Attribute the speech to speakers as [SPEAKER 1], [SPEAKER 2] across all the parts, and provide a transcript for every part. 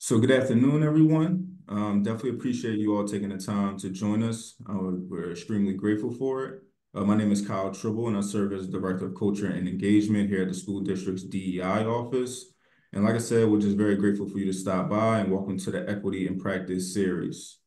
[SPEAKER 1] So good afternoon, everyone. Definitely appreciate you all taking the time to join us. We're extremely grateful for it. My name is Kyle Tribble, and I serve as Director of Culture and Engagement here at the school district's DEI office. And like I said, we're just very grateful for you to stop by and welcome to the Equity in Practice series.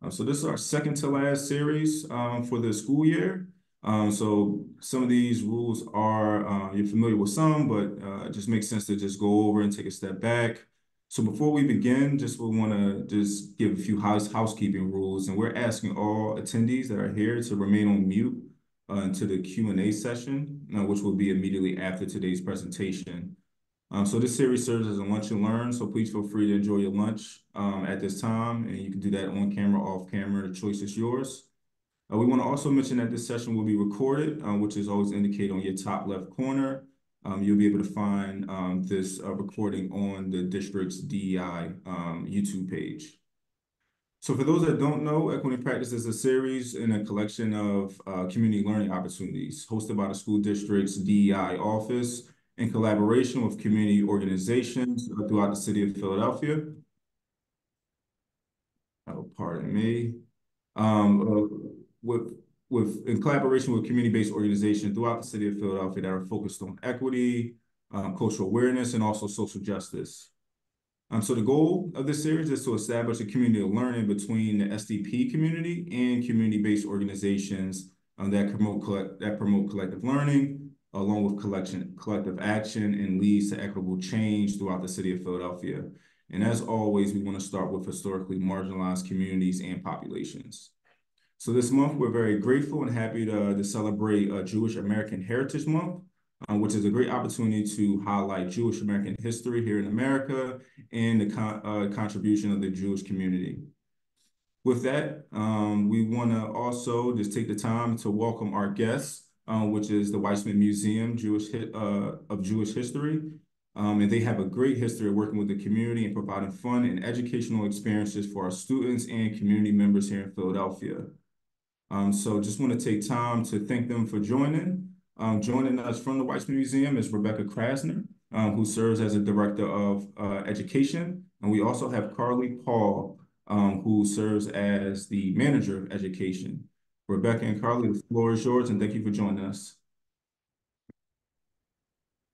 [SPEAKER 1] So this is our second to last series for the school year. So some of these rules are, you're familiar with some, but it just makes sense to just go over and take a step back. So before we begin, we want to just give a few housekeeping rules, and we're asking all attendees that are here to remain on mute until the Q&A session, which will be immediately after today's presentation. So this series serves as a lunch and learn, so please feel free to enjoy your lunch at this time, and you can do that on camera, off camera, the choice is yours. We want to also mention that this session will be recorded, which is always indicated on your top left corner. You'll be able to find this recording on the district's DEI YouTube page. So for those that don't know, Equity in Practice is a series and a collection of community learning opportunities hosted by the school district's DEI office in collaboration with community organizations throughout the city of Philadelphia. Oh, pardon me. In collaboration with community-based organizations throughout the city of Philadelphia that are focused on equity, cultural awareness, and also social justice. So the goal of this series is to establish a community of learning between the SDP community and community-based organizations that promote collective learning, along with collective action, and leads to equitable change throughout the city of Philadelphia. And as always, we want to start with historically marginalized communities and populations. So this month, we're very grateful and happy to celebrate Jewish American Heritage Month, which is a great opportunity to highlight Jewish American history here in America and the contribution of the Jewish community. With that, we want to also just take the time to welcome our guests, which is the Weizmann Museum of Jewish History. And they have a great history of working with the community and providing fun and educational experiences for our students and community members here in Philadelphia. So just want to take time to thank them for joining. Joining us from the Weizmann Museum is Rebecca Krasner, who serves as a Director of Education. And we also have Carly Paul, who serves as the Manager of Education. Rebecca and Carly, the floor is yours, and thank you for joining us.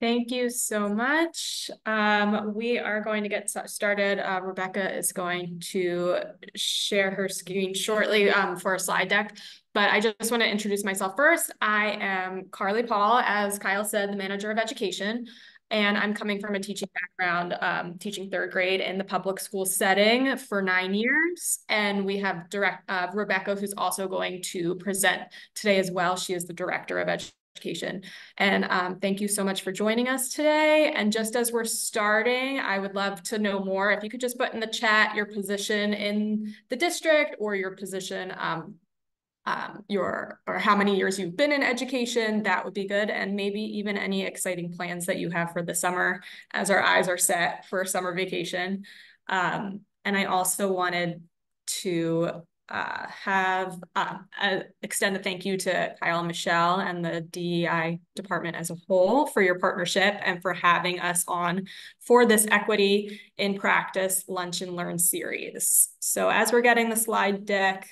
[SPEAKER 2] Thank you so much. We are going to get started. Rebecca is going to share her screen shortly for a slide deck, but I just want to introduce myself first. I am Carly Paul, as Kyle said, the Manager of Education, and I'm coming from a teaching background, teaching third grade in the public school setting for 9 years. And we have Rebecca, who's also going to present today as well. She is the Director of Education. And thank you so much for joining us today. And just as we're starting, I would love to know more. If you could just put in the chat your position in the district or your position, or how many years you've been in education, that would be good. And maybe even any exciting plans that you have for the summer as our eyes are set for summer vacation. And I also wanted to extend a thank you to Kyle and Michelle and the DEI department as a whole for your partnership and for having us on for this Equity in Practice Lunch and Learn series. So as we're getting the slide deck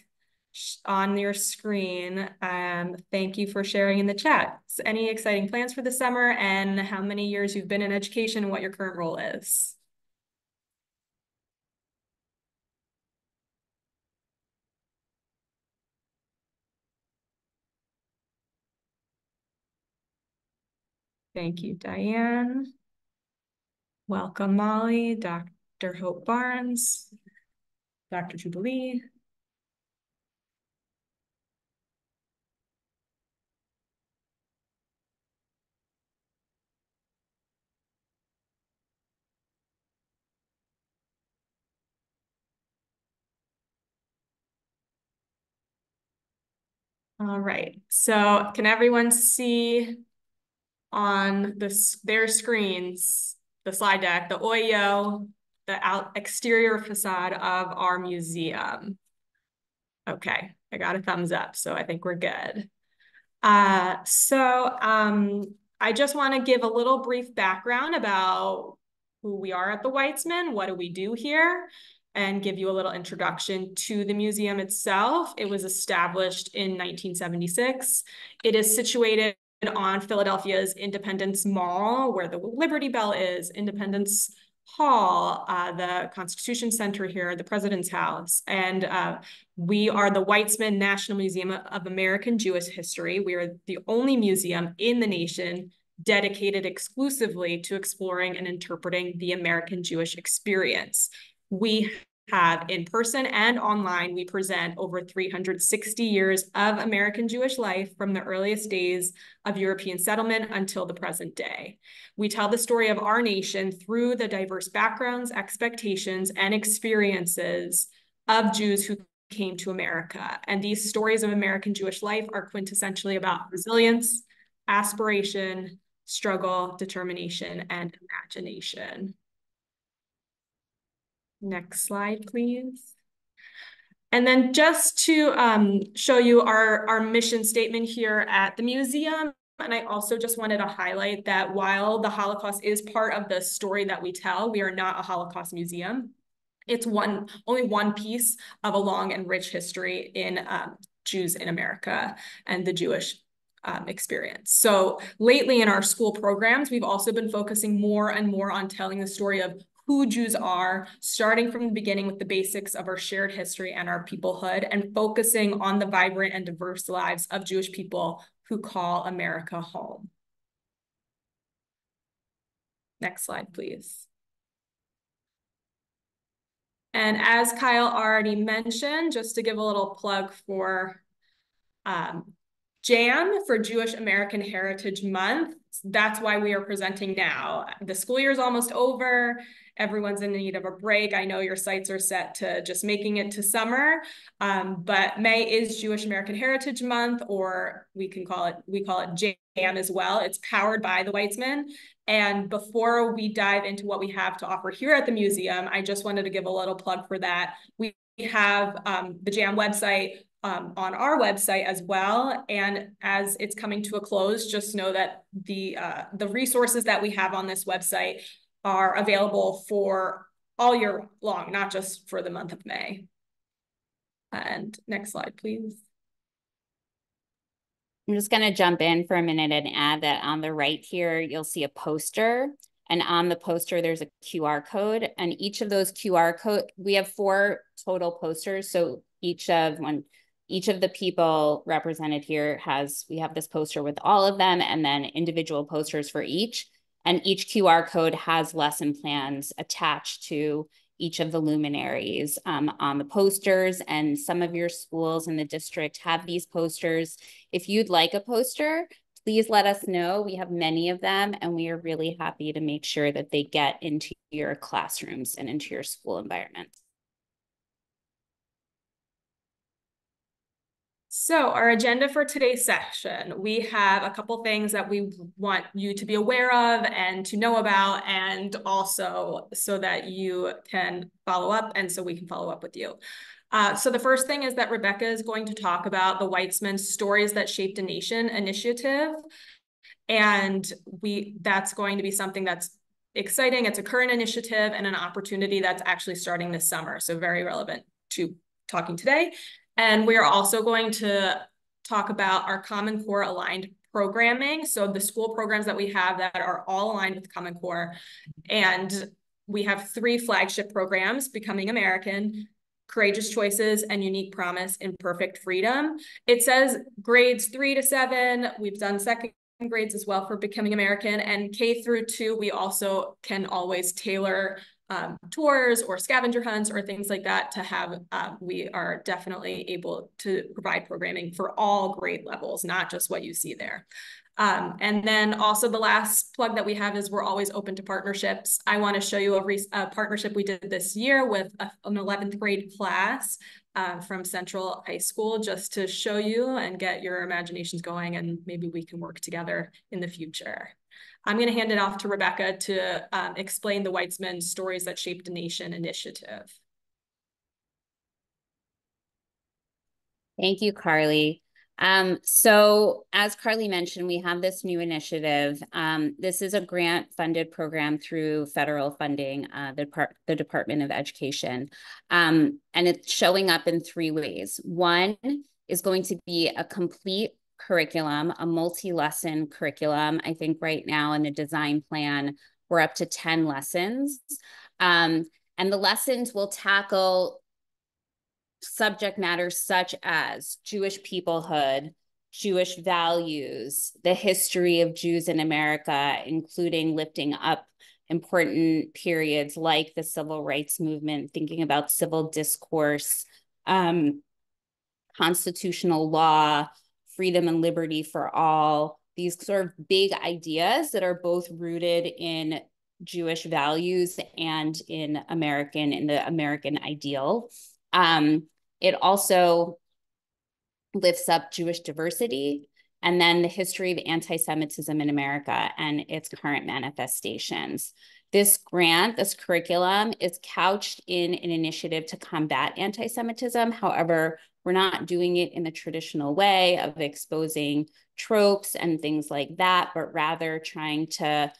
[SPEAKER 2] on your screen, thank you for sharing in the chat. So any exciting plans for the summer and how many years you've been in education and what your current role is? Thank you, Diane. Welcome, Molly, Dr. Hope Barnes, Dr. Jubilee. All right, so can everyone see on their screens, the slide deck, the OYO, the exterior facade of our museum? Okay, I got a thumbs up, so I think we're good. I just want to give a little brief background about who we are at the Weitzman, what do we do here, and give you a little introduction to the museum itself. It was established in 1976. It is situated on Philadelphia's Independence Mall, where the Liberty Bell is, Independence Hall, the Constitution Center here, the President's House. And we are the Weitzman National Museum of American Jewish History. We are the only museum in the nation dedicated exclusively to exploring and interpreting the American Jewish experience. We have in person and online, we present over 360 years of American Jewish life from the earliest days of European settlement until the present day. We tell the story of our nation through the diverse backgrounds, expectations, and experiences of Jews who came to America. And these stories of American Jewish life are quintessentially about resilience, aspiration, struggle, determination, and imagination. Next slide, please. And then just to show you our mission statement here at the museum, and I also just wanted to highlight that while the Holocaust is part of the story that we tell, we are not a Holocaust museum. It's only one piece of a long and rich history in Jews in America and the Jewish experience. So lately in our school programs, we've also been focusing more and more on telling the story of who Jews are, starting from the beginning with the basics of our shared history and our peoplehood, and focusing on the vibrant and diverse lives of Jewish people who call America home. Next slide, please. And as Kyle already mentioned, just to give a little plug for JAM, for Jewish American Heritage Month, that's why we are presenting now. The school year is almost over. Everyone's in need of a break. I know your sights are set to just making it to summer, but May is Jewish American Heritage Month, or we call it JAM as well. It's powered by the Weitzman. And before we dive into what we have to offer here at the museum, I just wanted to give a little plug for that. We have the JAM website on our website as well. And as it's coming to a close, just know that the resources that we have on this website are available for all year long, not just for the month of May. And next slide, please.
[SPEAKER 3] I'm just going to jump in for a minute and add that on the right here, you'll see a poster. And on the poster, there's a QR code. And each of those QR code, we have 4 total posters. So each of the people represented here we have this poster with all of them, and then individual posters for each. And each QR code has lesson plans attached to each of the luminaries on the posters, and some of your schools in the district have these posters. If you'd like a poster, please let us know. We have many of them, and we are really happy to make sure that they get into your classrooms and into your school environments.
[SPEAKER 2] So our agenda for today's session, we have a couple things that we want you to be aware of and to know about, and also so that you can follow up and so we can follow up with you. So the first thing is that Rebecca is going to talk about the Weitzman Stories That Shaped a Nation initiative. And that's going to be something that's exciting. It's a current initiative and an opportunity that's actually starting this summer. So very relevant to talking today. And we are also going to talk about our Common Core aligned programming. So the school programs that we have that are all aligned with Common Core. And we have 3 flagship programs: Becoming American, Courageous Choices, and Unique Promise in Perfect Freedom. It says grades 3 to 7. We've done second grades as well for Becoming American, and K through 2, we also can always tailor tours or scavenger hunts or things like that to have. We are definitely able to provide programming for all grade levels, not just what you see there. And then also the last plug that we have is we're always open to partnerships. I want to show you a partnership we did this year with an 11th grade class from Central High School, just to show you and get your imaginations going, and maybe we can work together in the future. I'm going to hand it off to Rebecca to explain the Weitzman Stories That Shaped a Nation initiative.
[SPEAKER 3] Thank you, Carly. So as Carly mentioned, we have this new initiative. This is a grant-funded program through federal funding, the Department of Education. And it's showing up in 3 ways. One is going to be a complete curriculum, a multi-lesson curriculum. I think right now in the design plan, we're up to 10 lessons. And the lessons will tackle subject matter such as Jewish peoplehood, Jewish values, the history of Jews in America, including lifting up important periods like the civil rights movement, thinking about civil discourse, constitutional law, freedom and liberty for all, these sort of big ideas that are both rooted in Jewish values and in the American ideal. It also lifts up Jewish diversity and then the history of anti-Semitism in America and its current manifestations. This grant, this curriculum, is couched in an initiative to combat anti-Semitism. However, we're not doing it in the traditional way of exposing tropes and things like that, but rather trying to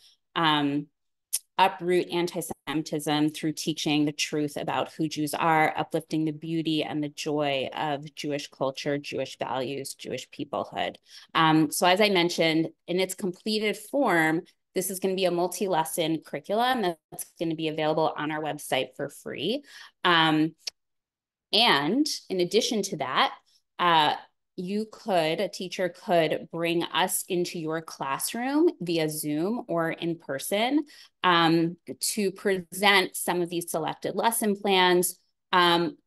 [SPEAKER 3] uproot anti-Semitism through teaching the truth about who Jews are, uplifting the beauty and the joy of Jewish culture, Jewish values, Jewish peoplehood. So as I mentioned, in its completed form, this is going to be a multi-lesson curriculum that's going to be available on our website for free. And in addition to that, a teacher could bring us into your classroom via Zoom or in person to present some of these selected lesson plans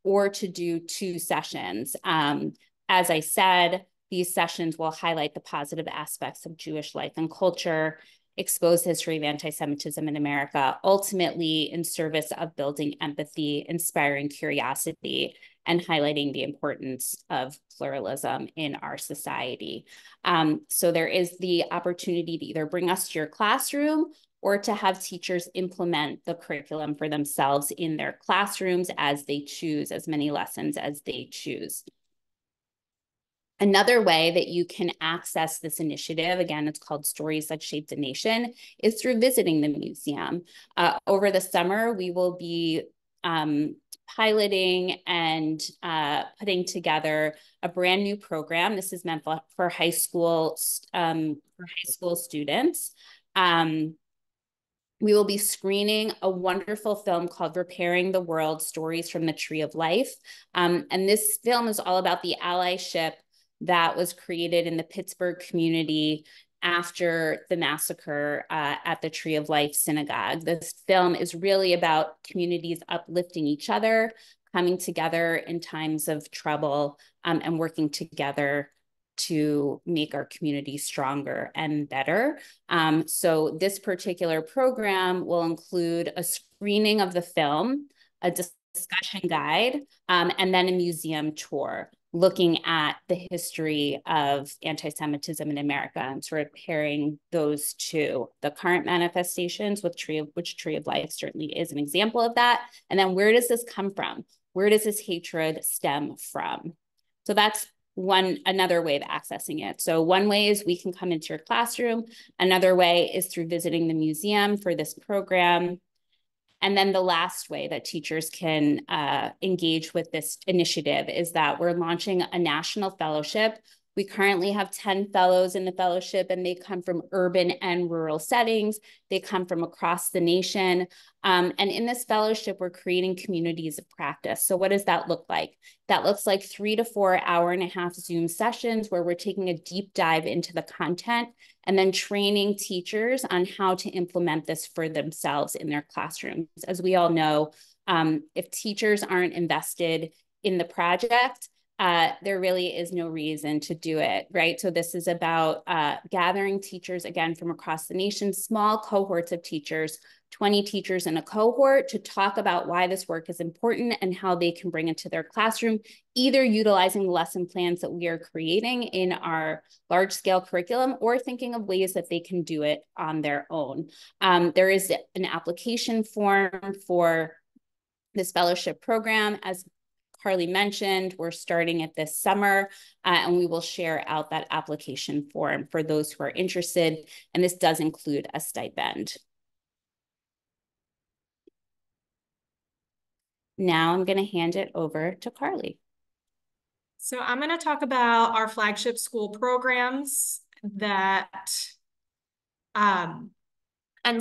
[SPEAKER 3] or to do 2 sessions. As I said, these sessions will highlight the positive aspects of Jewish life and culture, expose the history of anti-Semitism in America, ultimately in service of building empathy, inspiring curiosity, and highlighting the importance of pluralism in our society. So there is the opportunity to either bring us to your classroom or to have teachers implement the curriculum for themselves in their classrooms as they choose, as many lessons as they choose. Another way that you can access this initiative, again, it's called Stories That Shaped a Nation, is through visiting the museum. Over the summer, we will be piloting and putting together a brand new program. This is meant for high school students. We will be screening a wonderful film called Repairing the World: Stories from the Tree of Life. And this film is all about the allyship that was created in the Pittsburgh community after the massacre at the Tree of Life Synagogue. This film is really about communities uplifting each other, coming together in times of trouble, and working together to make our community stronger and better. So this particular program will include a screening of the film, a discussion guide, and then a museum tour, looking at the history of anti-Semitism in America and sort of pairing those 2, the current manifestations with which Tree of Life certainly is an example of that. And then where does this come from? Where does this hatred stem from? So that's another way of accessing it. So one way is we can come into your classroom. Another way is through visiting the museum for this program. And then the last way that teachers can engage with this initiative is that we're launching a national fellowship. We currently have 10 fellows in the fellowship, and they come from urban and rural settings. They come from across the nation. And in this fellowship, we're creating communities of practice. So what does that look like? That looks like 3 to 4 hour-and-a-half Zoom sessions where we're taking a deep dive into the content and then training teachers on how to implement this for themselves in their classrooms. As we all know, if teachers aren't invested in the project, there really is no reason to do it, right? So this is about gathering teachers, again, from across the nation, small cohorts of teachers, 20 teachers in a cohort, to talk about why this work is important and how they can bring it to their classroom, either utilizing the lesson plans that we are creating in our large-scale curriculum or thinking of ways that they can do it on their own. There is an application form for this fellowship program. As Carly mentioned, we're starting it this summer, and we will share out that application form for those who are interested. And this does include a stipend. Now I'm going to hand it over to Carly.
[SPEAKER 2] So I'm going to talk about our flagship school programs that, and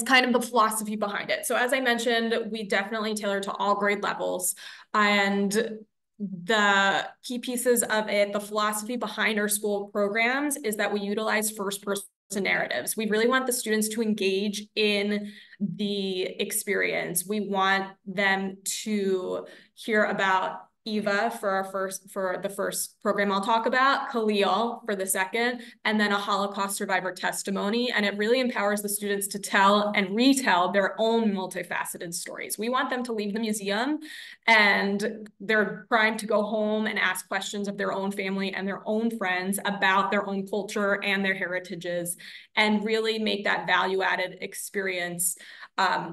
[SPEAKER 2] kind of the philosophy behind it. So as I mentioned, we definitely tailor to all grade levels, and the key pieces of it, the philosophy behind our school programs is that we utilize first-person narratives. We really want the students to engage in the experience. We want them to hear about Eva for the first program I'll talk about, Khalil for the second, and then a Holocaust survivor testimony. And it really empowers the students to tell and retell their own multifaceted stories. We want them to leave the museum and they're primed to go home and ask questions of their own family and their own friends about their own culture and their heritages, and really make that value-added experience.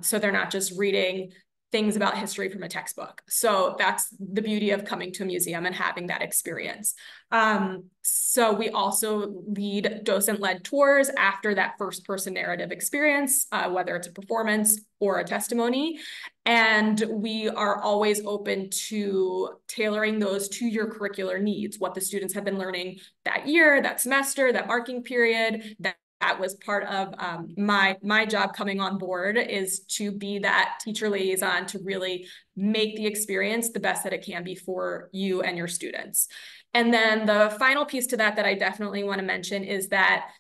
[SPEAKER 2] So they're not just reading things about history from a textbook. So that's the beauty of coming to a museum and having that experience. So we also lead docent-led tours after that first-person narrative experience, whether it's a performance or a testimony. And we are always open to tailoring those to your curricular needs, what the students have been learning that year, that semester, that marking period, that was part of my job coming on board, is to be that teacher liaison to really make the experience the best that it can be for you and your students. And then the final piece to that I definitely want to mention is that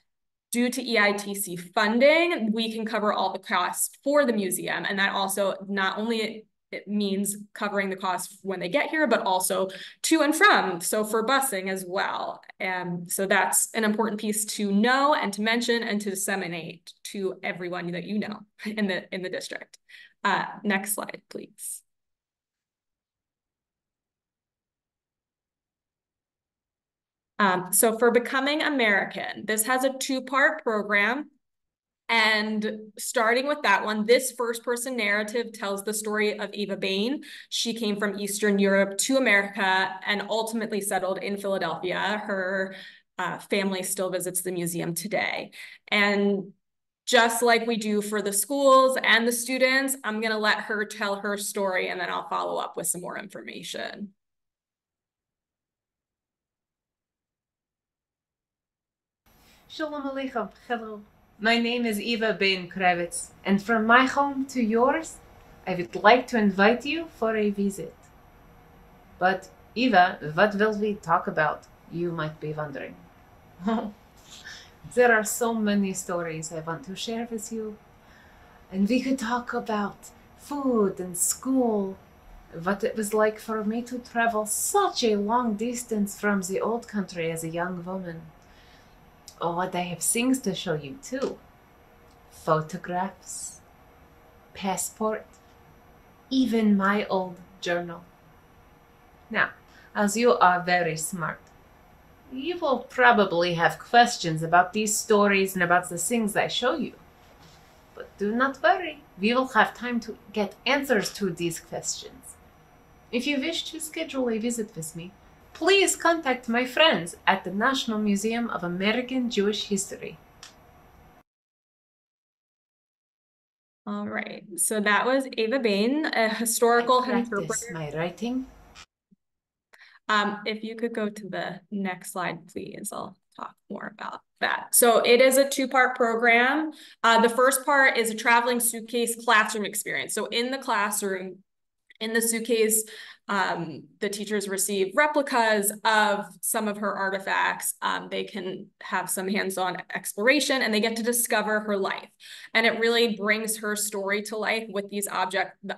[SPEAKER 2] due to EITC funding, we can cover all the costs for the museum. And that also not only it means covering the cost when they get here, but also to and from, so for busing as well. And so that's an important piece to know and to mention and to disseminate to everyone that you know in the district. Next slide, please. So for Becoming American, this has a two-part program. And starting with that one, this first-person narrative tells the story of Eva Bain. She came from Eastern Europe to America and ultimately settled in Philadelphia. Her family still visits the museum today. And just like we do for the schools and the students, I'm going to let her tell her story, and then I'll follow up with some more information.
[SPEAKER 4] Shalom Aleichem. Hello. My name is Eva Bain Kravitz, and from my home to yours, I would like to invite you for a visit. But Eva, what will we talk about? You might be wondering. There are so many stories I want to share with you. And we could talk about food and school, what it was like for me to travel such a long distance from the old country as a young woman. Oh, and I have things to show you too. Photographs, passport, even my old journal. Now, as you are very smart, you will probably have questions about these stories and about the things I show you. But do not worry, we will have time to get answers to these questions. If you wish to schedule a visit with me, please contact my friends at the National Museum of American Jewish History.
[SPEAKER 2] All right, so that was Eva Bain, a historical interpreter.
[SPEAKER 4] My writing.
[SPEAKER 2] If you could go to the next slide, please, I'll talk more about that. So it is a two-part program. The first part is a traveling suitcase classroom experience. So in the classroom, in the suitcase, the teachers receive replicas of some of her artifacts. They can have some hands-on exploration, and they get to discover her life. And it really brings her story to life with the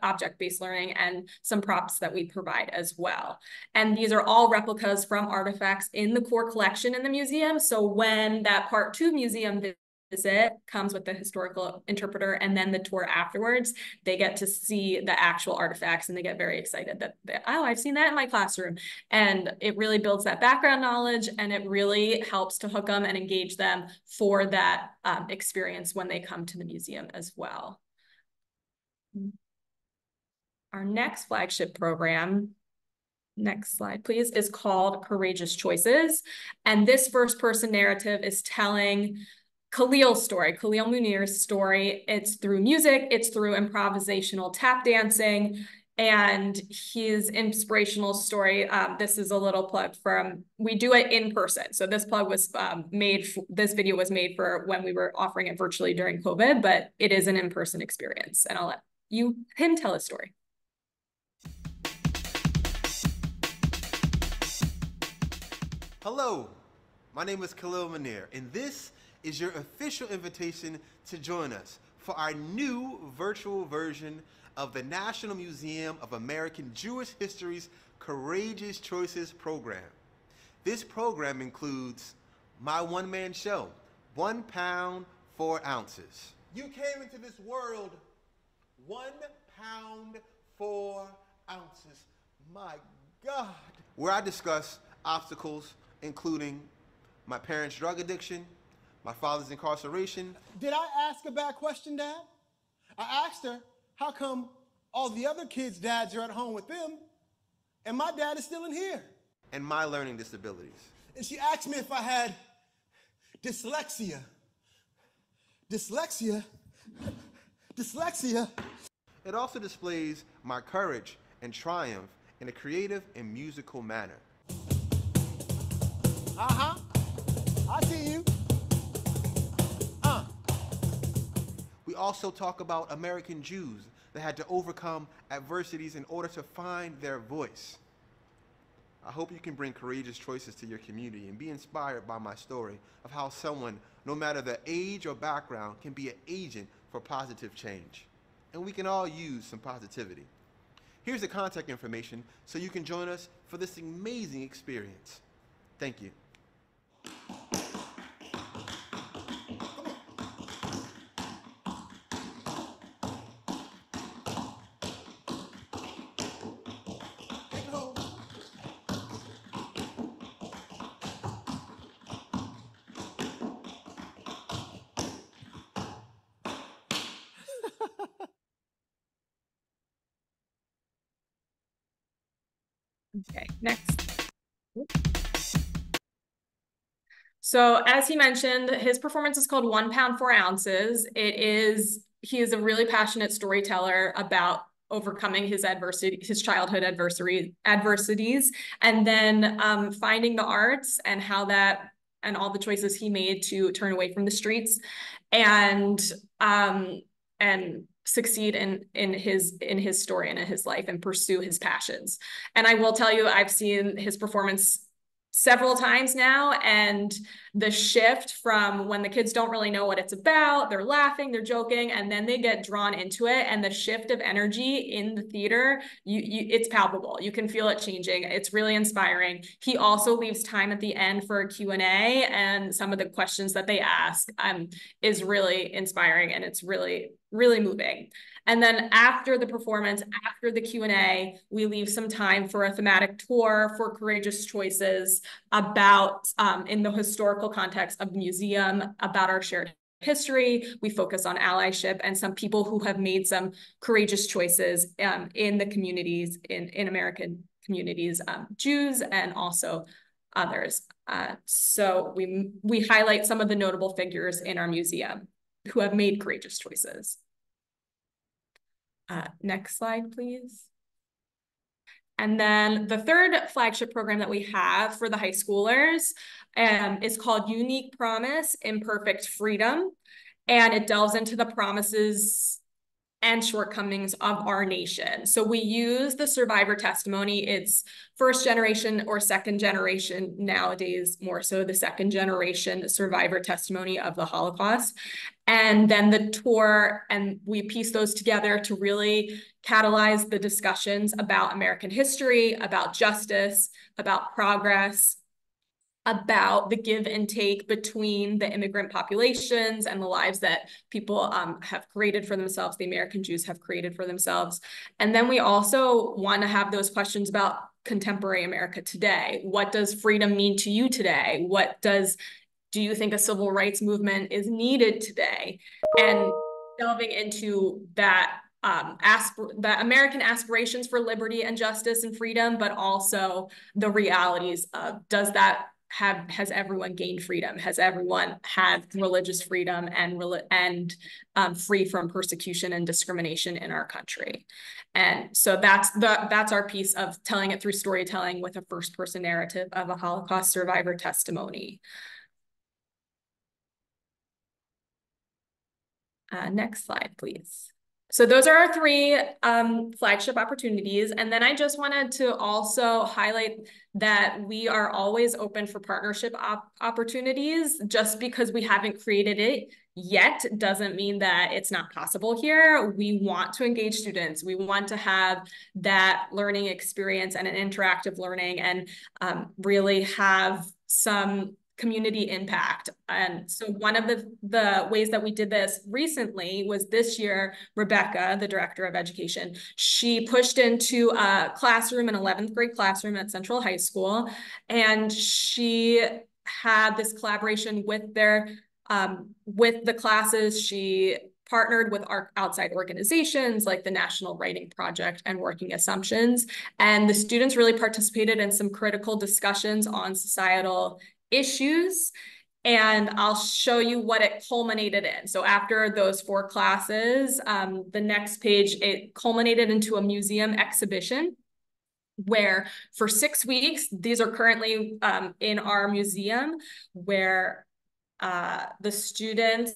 [SPEAKER 2] object-based learning and some props that we provide as well. And these are all replicas from artifacts in the core collection in the museum. So when that Part 2 museum visit comes with the historical interpreter and then the tour afterwards, they get to see the actual artifacts and they get very excited that, oh, I've seen that in my classroom. And it really builds that background knowledge, and it really helps to hook them and engage them for that experience when they come to the museum as well. Our next flagship program next slide, please, is called Courageous Choices. And this first person narrative is telling Khalil's story, Khalil Munir's story. It's through music, it's through improvisational tap dancing, and his inspirational story. This is a little plug from, we do it in person. So this plug was this video was made for when we were offering it virtually during COVID, but it is an in-person experience. And I'll let him tell his story.
[SPEAKER 5] Hello, my name is Khalil Munir, and this is your official invitation to join us for our new virtual version of the National Museum of American Jewish History's Courageous Choices program. This program includes my one-man show, 1 pound, 4 ounces. You came into this world 1 pound, 4 ounces. My God. Where I discuss obstacles, including my parents' drug addiction, my father's incarceration.
[SPEAKER 6] Did I ask a bad question, Dad? I asked her, how come all the other kids' dads are at home with them and my dad is still in here?
[SPEAKER 5] And my learning disabilities.
[SPEAKER 6] And she asked me if I had dyslexia. Dyslexia? Dyslexia?
[SPEAKER 5] It also displays my courage and triumph in a creative and musical manner.
[SPEAKER 6] Uh-huh. I see you.
[SPEAKER 5] We also talk about American Jews that had to overcome adversities in order to find their voice. I hope you can bring courageous choices to your community and be inspired by my story of how someone, no matter their age or background, can be an agent for positive change. And we can all use some positivity. Here's the contact information so you can join us for this amazing experience. Thank you.
[SPEAKER 2] Okay, next. So as he mentioned, his performance is called 1 pound, 4 ounces. He is a really passionate storyteller about overcoming his adversity, his childhood adversities, and then finding the arts and how that, and all the choices he made to turn away from the streets and succeed in his story and in his life and pursue his passions. And I will tell you, I've seen his performance several times now, and the shift from when the kids don't really know what it's about, they're laughing, they're joking, and then they get drawn into it, and the shift of energy in the theater, it's palpable. You can feel it changing. It's really inspiring. He also leaves time at the end for a Q&A, and some of the questions that they ask is really inspiring, and it's really, really moving. And then after the performance, after the Q&A, we leave some time for a thematic tour for Courageous Choices about, in the historical context of the museum, about our shared history. We focus on allyship and some people who have made some courageous choices in the communities, in American communities, Jews and also others. So we highlight some of the notable figures in our museum who have made courageous choices. Next slide, please. And then the third flagship program that we have for the high schoolers is called Unique Promise, Imperfect Freedom. And it delves into the promises and shortcomings of our nation. So we use the survivor testimony. It's first generation or second generation, nowadays more so the second generation survivor testimony of the Holocaust. And then the tour, and we piece those together to really catalyze the discussions about American history, about justice, about progress, about the give and take between the immigrant populations and the lives that people have created for themselves, the American Jews have created for themselves. And then we also want to have those questions about contemporary America today. What does freedom mean to you today? Do you think a civil rights movement is needed today? And delving into that the American aspirations for liberty and justice and freedom, but also the realities of, has everyone gained freedom? Has everyone had religious freedom and free from persecution and discrimination in our country? And so that's our piece of telling it through storytelling with a first-person narrative of a Holocaust survivor testimony. Next slide, please. So those are our three flagship opportunities. And then I just wanted to also highlight that we are always open for partnership opportunities. Just because we haven't created it yet doesn't mean that it's not possible here. We want to engage students. We want to have that learning experience and an interactive learning, and really have some community impact. And so one of the ways that we did this recently was this year, Rebecca, the director of education, she pushed into a classroom, an 11th grade classroom at Central High School, and she had this collaboration with the classes. She partnered with our outside organizations like the National Writing Project and Working Assumptions. And the students really participated in some critical discussions on societal issues, and I'll show you what it culminated in. So after those 4 classes, the next page, it culminated into a museum exhibition where for 6 weeks, these are currently in our museum, where the students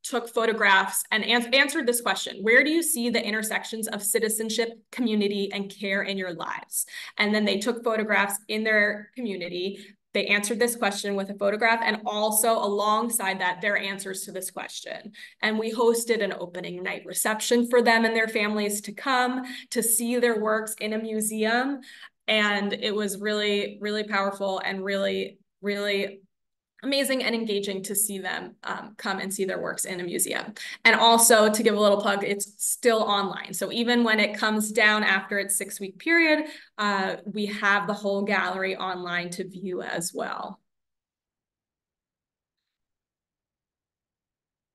[SPEAKER 2] took photographs and answered this question: where do you see the intersections of citizenship, community, and care in your lives? And then they took photographs in their community. They answered this question with a photograph, and also alongside that, their answers to this question. And we hosted an opening night reception for them and their families to come to see their works in a museum. And it was really, really powerful and really, really amazing and engaging to see them come and see their works in a museum. And also, to give a little plug, it's still online. So even when it comes down after its 6-week period, we have the whole gallery online to view as well.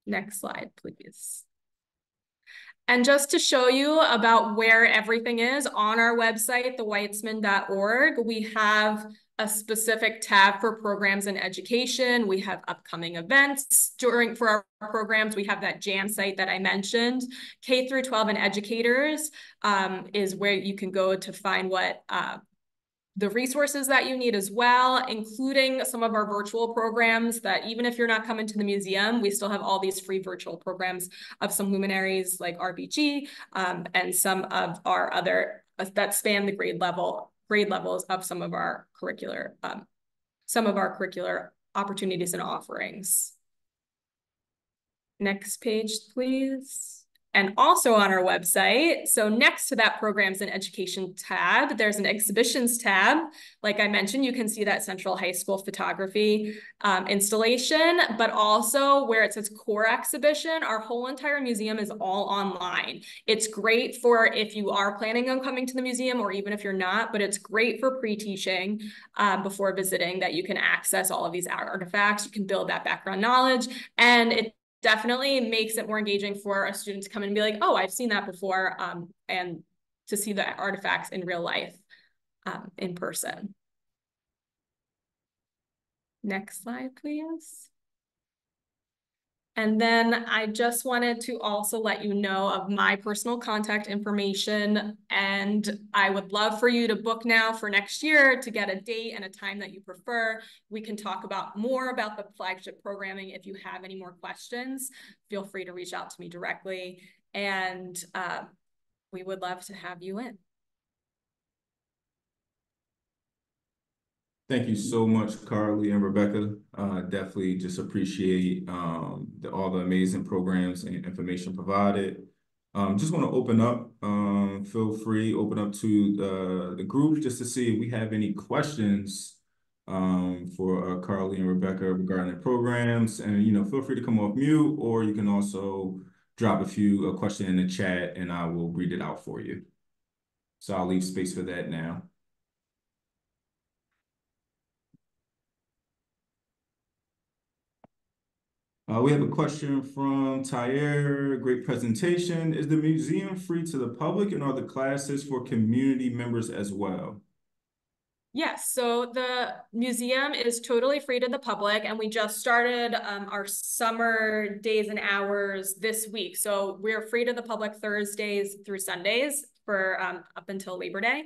[SPEAKER 2] Next slide, please. And just to show you about where everything is, on our website, theweitzman.org, we have a specific tab for programs and education. We have upcoming events for our programs. We have that JAM site that I mentioned. K through 12 and educators is where you can go to find what the resources that you need as well, including some of our virtual programs that even if you're not coming to the museum, we still have all these free virtual programs of some luminaries like RBG and some of our other that span the grade levels of some of our curricular opportunities and offerings. Next page, please. And also on our website, so next to that programs and education tab, there's an exhibitions tab. Like I mentioned, you can see that Central High School photography installation, but also where it says core exhibition, our whole entire museum is all online. It's great for if you are planning on coming to the museum, or even if you're not, but it's great for pre-teaching before visiting, that you can access all of these artifacts. You can build that background knowledge, and it definitely makes it more engaging for a student to come in and be like, oh, I've seen that before, and to see the artifacts in real life in person. Next slide, please. And then I just wanted to also let you know of my personal contact information, and I would love for you to book now for next year to get a date and a time that you prefer. We can talk more about the flagship programming. If you have any more questions, feel free to reach out to me directly, and we would love to have you in.
[SPEAKER 1] Thank you so much, Carly and Rebecca. Definitely just appreciate all the amazing programs and information provided. Just want to open up, feel free, open up to the group just to see if we have any questions for Carly and Rebecca regarding their programs. And, feel free to come off mute, or you can also drop a question in the chat and I will read it out for you. So I'll leave space for that now. We have a question from Tyre. Great presentation. Is the museum free to the public, and are the classes for community members as well?
[SPEAKER 2] Yes, so the museum is totally free to the public, and we just started our summer days and hours this week. So we're free to the public Thursdays through Sundays for up until Labor Day.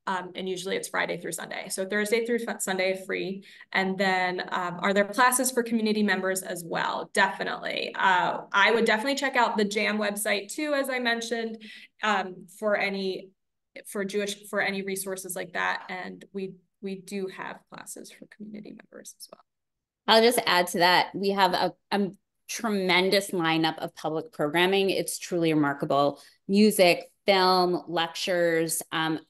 [SPEAKER 2] And usually it's Friday through Sunday. So Thursday through Sunday free. And then are there classes for community members as well? Definitely. I would definitely check out the JAM website too, as I mentioned, for any resources like that. And we do have classes for community members as well.
[SPEAKER 3] I'll just add to that. We have a tremendous lineup of public programming. It's truly remarkable. Music, film, lectures,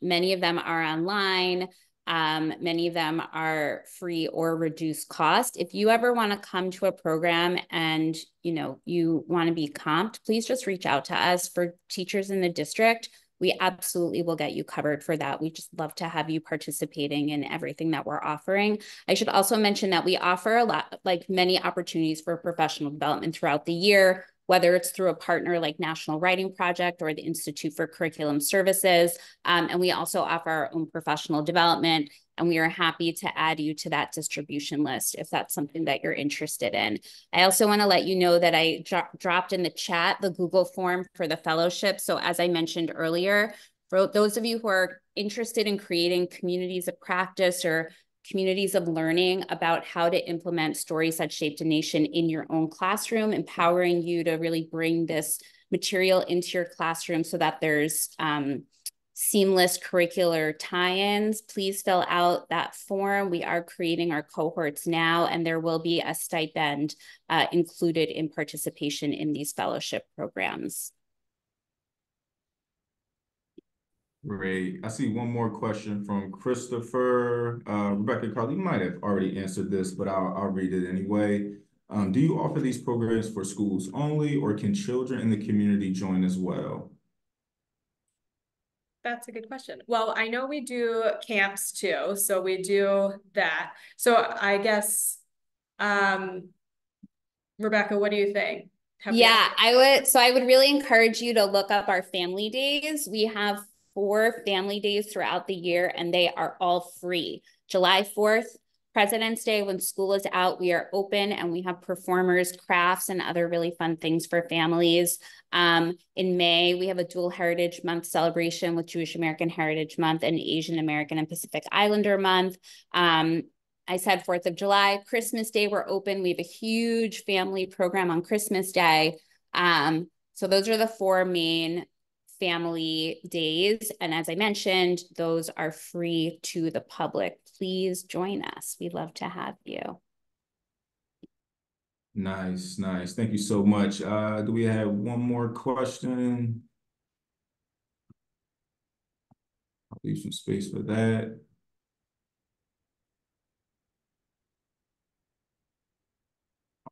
[SPEAKER 3] many of them are online. Many of them are free or reduced cost. If you ever want to come to a program and you want to be comped, please just reach out to us. For teachers in the district, we absolutely will get you covered for that. We just love to have you participating in everything that we're offering. I should also mention that we offer many opportunities for professional development throughout the year, whether it's through a partner like National Writing Project or the Institute for Curriculum Services. And we also offer our own professional development, and we are happy to add you to that distribution list if that's something that you're interested in. I also want to let you know that I dropped in the chat the Google form for the fellowship. So as I mentioned earlier, for those of you who are interested in creating communities of practice or communities of learning about how to implement stories that shaped a nation in your own classroom, empowering you to really bring this material into your classroom so that there's seamless curricular tie-ins, please fill out that form. We are creating our cohorts now, and there will be a stipend included in participation in these fellowship programs.
[SPEAKER 1] Great. I see one more question from Christopher. Rebecca and Carly, you might have already answered this, but I'll read it anyway. Do you offer these programs for schools only, or can children in the community join as well?
[SPEAKER 2] That's a good question. Well, I know we do camps too, so we do that. So I guess, Rebecca, what do you think?
[SPEAKER 3] I would really encourage you to look up our family days. We have 4 family days throughout the year, and they are all free. July 4th, President's Day, when school is out, we are open and we have performers, crafts, and other really fun things for families. In May, we have a Dual Heritage Month celebration with Jewish American Heritage Month and Asian American and Pacific Islander Month. I said 4th of July. Christmas Day, we're open. We have a huge family program on Christmas Day. So those are the 4 main family days. And as I mentioned, those are free to the public. Please join us. We'd love to have you.
[SPEAKER 1] Nice, nice. Thank you so much. Do we have one more question? I'll leave some space for that.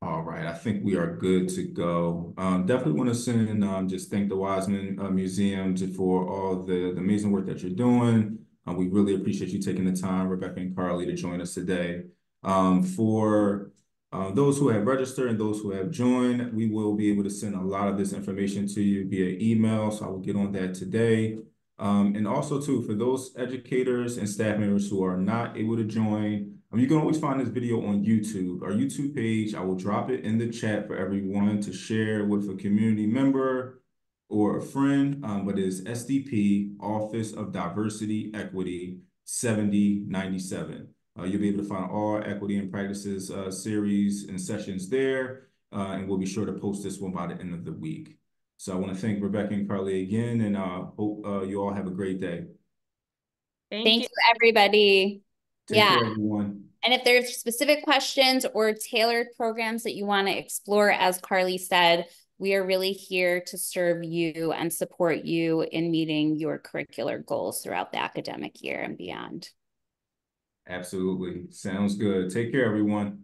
[SPEAKER 1] All right, I think we are good to go. Definitely want to send just thank the Wiseman Museum for all the amazing work that you're doing. We really appreciate you taking the time, Rebecca and Carly, to join us today. For those who have registered and those who have joined, we will be able to send a lot of this information to you via email, so I will get on that today. And also too, for those educators and staff members who are not able to join, you can always find this video on YouTube. Our YouTube page, I will drop it in the chat for everyone to share with a community member or a friend, but it is SDP, Office of Diversity Equity 7097. You'll be able to find all Equity and Practices series and sessions there, and we'll be sure to post this one by the end of the week. So I want to thank Rebecca and Carly again, and hope you all have a great day.
[SPEAKER 3] Thank you, everybody.
[SPEAKER 1] Take care, everyone.
[SPEAKER 3] And if there's specific questions or tailored programs that you want to explore, as Carly said, we are really here to serve you and support you in meeting your curricular goals throughout the academic year and beyond.
[SPEAKER 1] Absolutely. Sounds good. Take care, everyone.